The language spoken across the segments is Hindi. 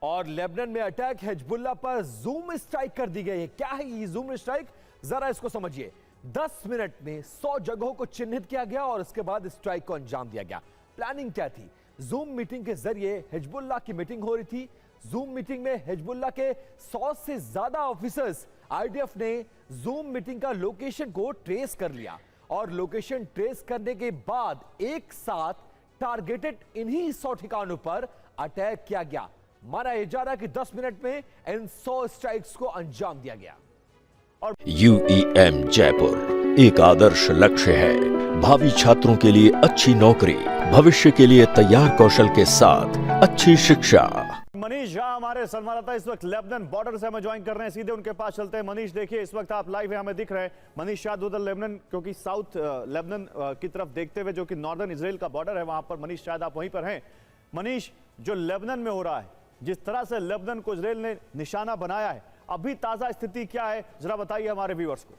और लेबनान में अटैक, हिजबुल्लाह पर जूम स्ट्राइक कर दी गई है। क्या है ये जूम स्ट्राइक, जरा इसको समझिए। 10 मिनट में 100 जगहों को चिन्हित किया गया और उसके बाद स्ट्राइक को अंजाम दिया गया। प्लानिंग क्या थी? जूम मीटिंग के जरिए हिजबुल्लाह की मीटिंग हो रही थी। जूम मीटिंग में हिजबुल्लाह के 100 से ज्यादा ऑफिसर्स, आईडीएफ ने जूम मीटिंग का लोकेशन को ट्रेस कर लिया और लोकेशन ट्रेस करने के बाद एक साथ टारगेटेड इन्हीं 100 ठिकानों पर अटैक किया गया। माना जा रहा है कि 10 मिनट में इन 100 स्ट्राइक्स को अंजाम दिया गया। और UEM जयपुर एक आदर्श लक्ष्य है। भावी छात्रों के लिए अच्छी नौकरी, भविष्य के लिए तैयार कौशल के साथ अच्छी शिक्षा। मनीष झा हमारे संवाददाता इस वक्त लेबनान बॉर्डर से हमें ज्वाइन कर रहे हैं, सीधे उनके पास चलते हैं। मनीष, देखिए इस वक्त आप लाइव है, हमें दिख रहे हैं मनीष शाह उधर लेबनान, क्योंकि साउथ लेबनान की तरफ देखते हुए जो कि नॉर्दर्न इजराइल का बॉर्डर है, वहां पर मनीष शायद आप वहीं पर हैं। मनीष, जो लेबनान में हो रहा है, जिस तरह से लेबनान को इजराइल ने निशाना बनाया है, अभी ताजा स्थिति क्या है, जरा बताइए हमारे व्यूअर्स को।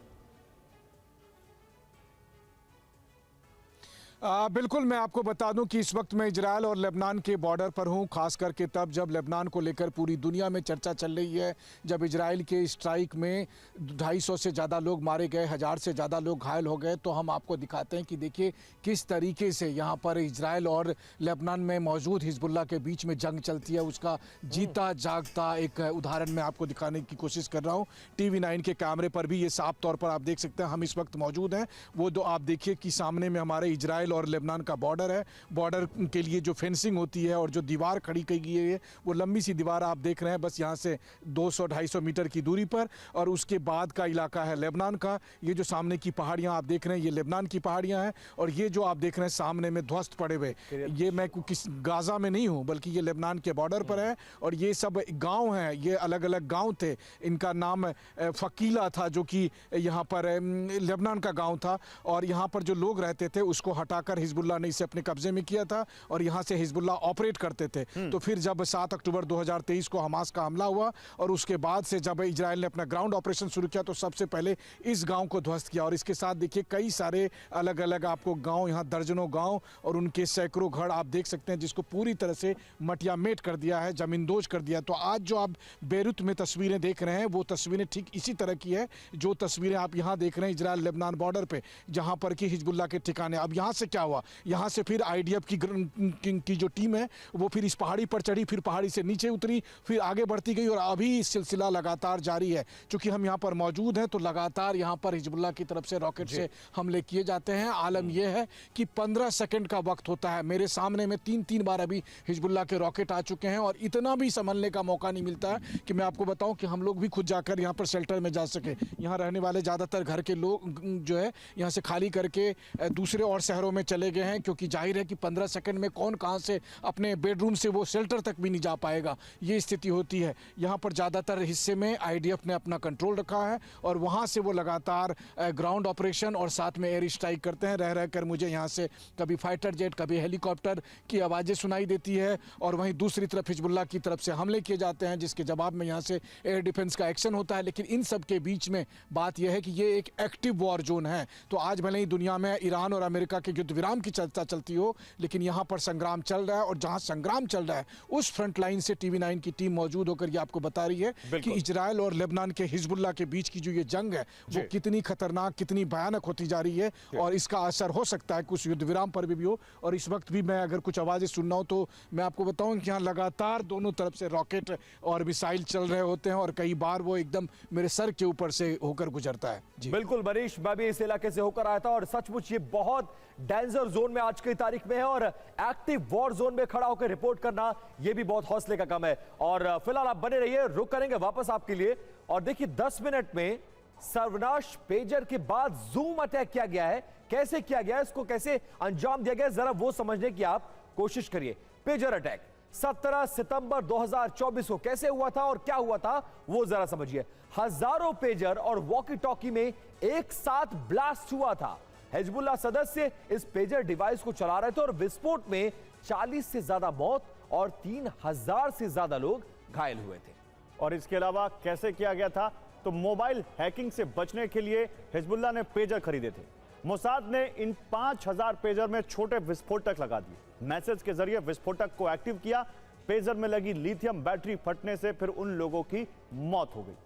बिल्कुल, मैं आपको बता दूं कि इस वक्त मैं इजराइल और लेबनान के बॉर्डर पर हूं, खास करके तब जब लेबनान को लेकर पूरी दुनिया में चर्चा चल रही है, जब इजराइल के स्ट्राइक में 250 से ज़्यादा लोग मारे गए, 1000 से ज़्यादा लोग घायल हो गए। तो हम आपको दिखाते हैं कि देखिए किस तरीके से यहाँ पर इजराइल और लेबनान में मौजूद हिजबुल्लाह के बीच में जंग चलती है, उसका जीता जागता एक उदाहरण मैं आपको दिखाने की कोशिश कर रहा हूँ। TV9 के कैमरे पर भी ये साफ तौर पर आप देख सकते हैं, हम इस वक्त मौजूद हैं। वो जो आप देखिए कि सामने में हमारे इजराइल और लेबनान का बॉर्डर है। बॉर्डर के लिए जो फेंसिंग होती है और जो दीवार खड़ी की गई है, वो लंबी सी दीवार आप देख रहे हैं, बस यहाँ से 200-250 मीटर की दूरी पर। और उसके बाद का इलाका है लेबनान का। ये जो सामने की पहाड़ियाँ आप देख रहे हैं, ये लेबनान की पहाड़ियाँ हैं। और ये जो आप देख रहे हैं सामने में ध्वस्त पड़े हुए, ये मैं किस गाजा में नहीं हूँ, बल्कि ये लेबनान के बॉर्डर पर है। और ये सब गाँव हैं, ये अलग अलग गाँव थे। इनका नाम फकीला था, जो कि यहाँ पर लेबनान का गाँव था। और यहाँ पर जो लोग रहते थे उसको हटाकर हिजबुल्लाह ने इसे अपने कब्जे में किया था और यहां से हिजबुल्लाह ऑपरेट करते थे। तो फिर जब 7 अक्टूबर 2023 को हमास का हमला हुआ और उसके बाद से जब इजराइल ने अपना ग्राउंड ऑपरेशन शुरू किया, तो सबसे पहले इस गांव को ध्वस्त किया। और इसके साथ देखिए कई सारे अलग अलग आपको गांव, यहां दर्जनों गांव और उनके सैकड़ों घर आप देख सकते हैं, जिसको पूरी तरह से मटियामेट कर दिया है, जमींदोज कर दिया। तो आज जो आप बेरूत में तस्वीरें देख रहे हैं, वो तस्वीरें ठीक इसी तरह की है जो तस्वीरें आप यहां देख रहे हैं इजराइल लेबनान बॉर्डर पे, जहां पर कि हिजबुल्लाह के ठिकाने। अब यहां से क्या हुआ, यहाँ से फिर आईडीएफ की जो टीम है वो फिर इस पहाड़ी पर चढ़ी, फिर पहाड़ी से नीचे उतरी, फिर आगे बढ़ती गई और अभी सिलसिला लगातार जारी है। चूंकि हम यहाँ पर मौजूद हैं तो लगातार यहाँ पर हिजबुल्लाह की तरफ से रॉकेट से हमले किए जाते हैं। आलम यह है कि 15 सेकंड का वक्त होता है। मेरे सामने में 3 बार अभी हिजबुल्लाह के रॉकेट आ चुके हैं और इतना भी संभलने का मौका नहीं मिलता है कि मैं आपको बताऊं कि हम लोग भी खुद जाकर यहाँ पर शेल्टर में जा सके। यहाँ रहने वाले ज़्यादातर घर के लोग जो है यहाँ से खाली करके दूसरे और शहरों में चले गए हैं, क्योंकि जाहिर है कि 15 सेकंड में कौन कहां से अपने बेडरूम से वो शेल्टर तक भी नहीं जा पाएगा, ये स्थिति होती है। यहां पर ज़्यादातर हिस्से में आईडीएफ ने अपना कंट्रोल रखा है और वहां से वो लगातार ग्राउंड ऑपरेशन और साथ में एयर स्ट्राइक करते हैं। रह कर मुझे यहां से कभी फाइटर जेट, कभी हेलीकॉप्टर की आवाज़ें सुनाई देती है और वहीं दूसरी तरफ हिजबुल्लाह की तरफ से हमले किए जाते हैं, जिसके जवाब में यहाँ से एयर डिफेंस का एक्शन होता है। लेकिन इन सब के बीच में बात यह है कि ये एक एक्टिव वॉर जोन है। तो आज भले ही दुनिया में ईरान और अमेरिका के युद्ध विराम की चर्चा चलती हो, लेकिन यहां पर संग्राम चल रहा है। और जहां संग्राम चल रहा है उस फ्रंट लाइन से TV9 की टीम मौजूद होकर ये आपको बता रही है कि इजराइल और लेबनान के हिजबुल्लाह के बीच की जो ये जंग है वो कितनी खतरनाक, कितनी भयानक होती जा रही है और इसका असर हो सकता है कुछ युद्ध विराम पर भी हो। और इस वक्त भी मैं अगर कुछ आवाजें सुन रहा हूं तो मैं आपको बताऊं कि यहाँ लगातार दोनों तरफ से रॉकेट और मिसाइल चल रहे होते हैं और कई बार वो एकदम मेरे सर के ऊपर से होकर गुजरता है। बिल्कुल मनीष, मैं भी इस इलाके से होकर आया था और सचमुच ये बहुत डेंजर जोन में आज की तारीख में है और एक्टिव वॉर जोन में खड़ा होकर रिपोर्ट करना यह भी बहुत हौसले का काम है। और फिलहाल आप बने रहिए, रुक करेंगे वापस आपके लिए। और देखिए 10 मिनट में सर्वनाश पेजर के बाद जूम अटैक किया गया है। कैसे किया गया, इसको कैसे अंजाम दिया गया, जरा वो समझने की आप कोशिश करिए। पेजर अटैक 17 सितंबर 2024 को कैसे हुआ था और क्या हुआ था वो जरा समझिए। हजारों पेजर और वॉकी टॉकी में एक साथ ब्लास्ट हुआ था। हिजबुल्लाह सदस्य इस पेजर डिवाइस को चला रहे थे और विस्फोट में 40 से ज्यादा मौत और 3000 से ज्यादा लोग घायल हुए थे। और इसके अलावा कैसे किया गया था, तो मोबाइल हैकिंग से बचने के लिए हिजबुल्लाह ने पेजर खरीदे थे। मोसाद ने इन 5000 पेजर में छोटे विस्फोटक लगा दिए। मैसेज के जरिए विस्फोटक को एक्टिव किया, पेजर में लगी लिथियम बैटरी फटने से फिर उन लोगों की मौत हो गई।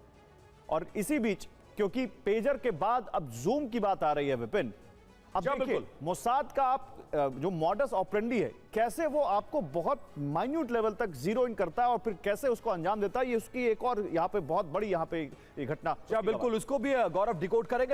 और इसी बीच क्योंकि पेजर के बाद अब जूम की बात आ रही है विपिन, अब जी, देखिए बिल्कुल। मोसाद का आप जो मॉडस ऑपरेंडी है, कैसे वो आपको बहुत माइन्यूट लेवल तक जीरो इन करता है और फिर कैसे उसको अंजाम देता है, ये उसकी एक और यहाँ पे बहुत बड़ी यहाँ पे ये घटना। बिल्कुल उसको भी गौरव डिकोड करेंगे।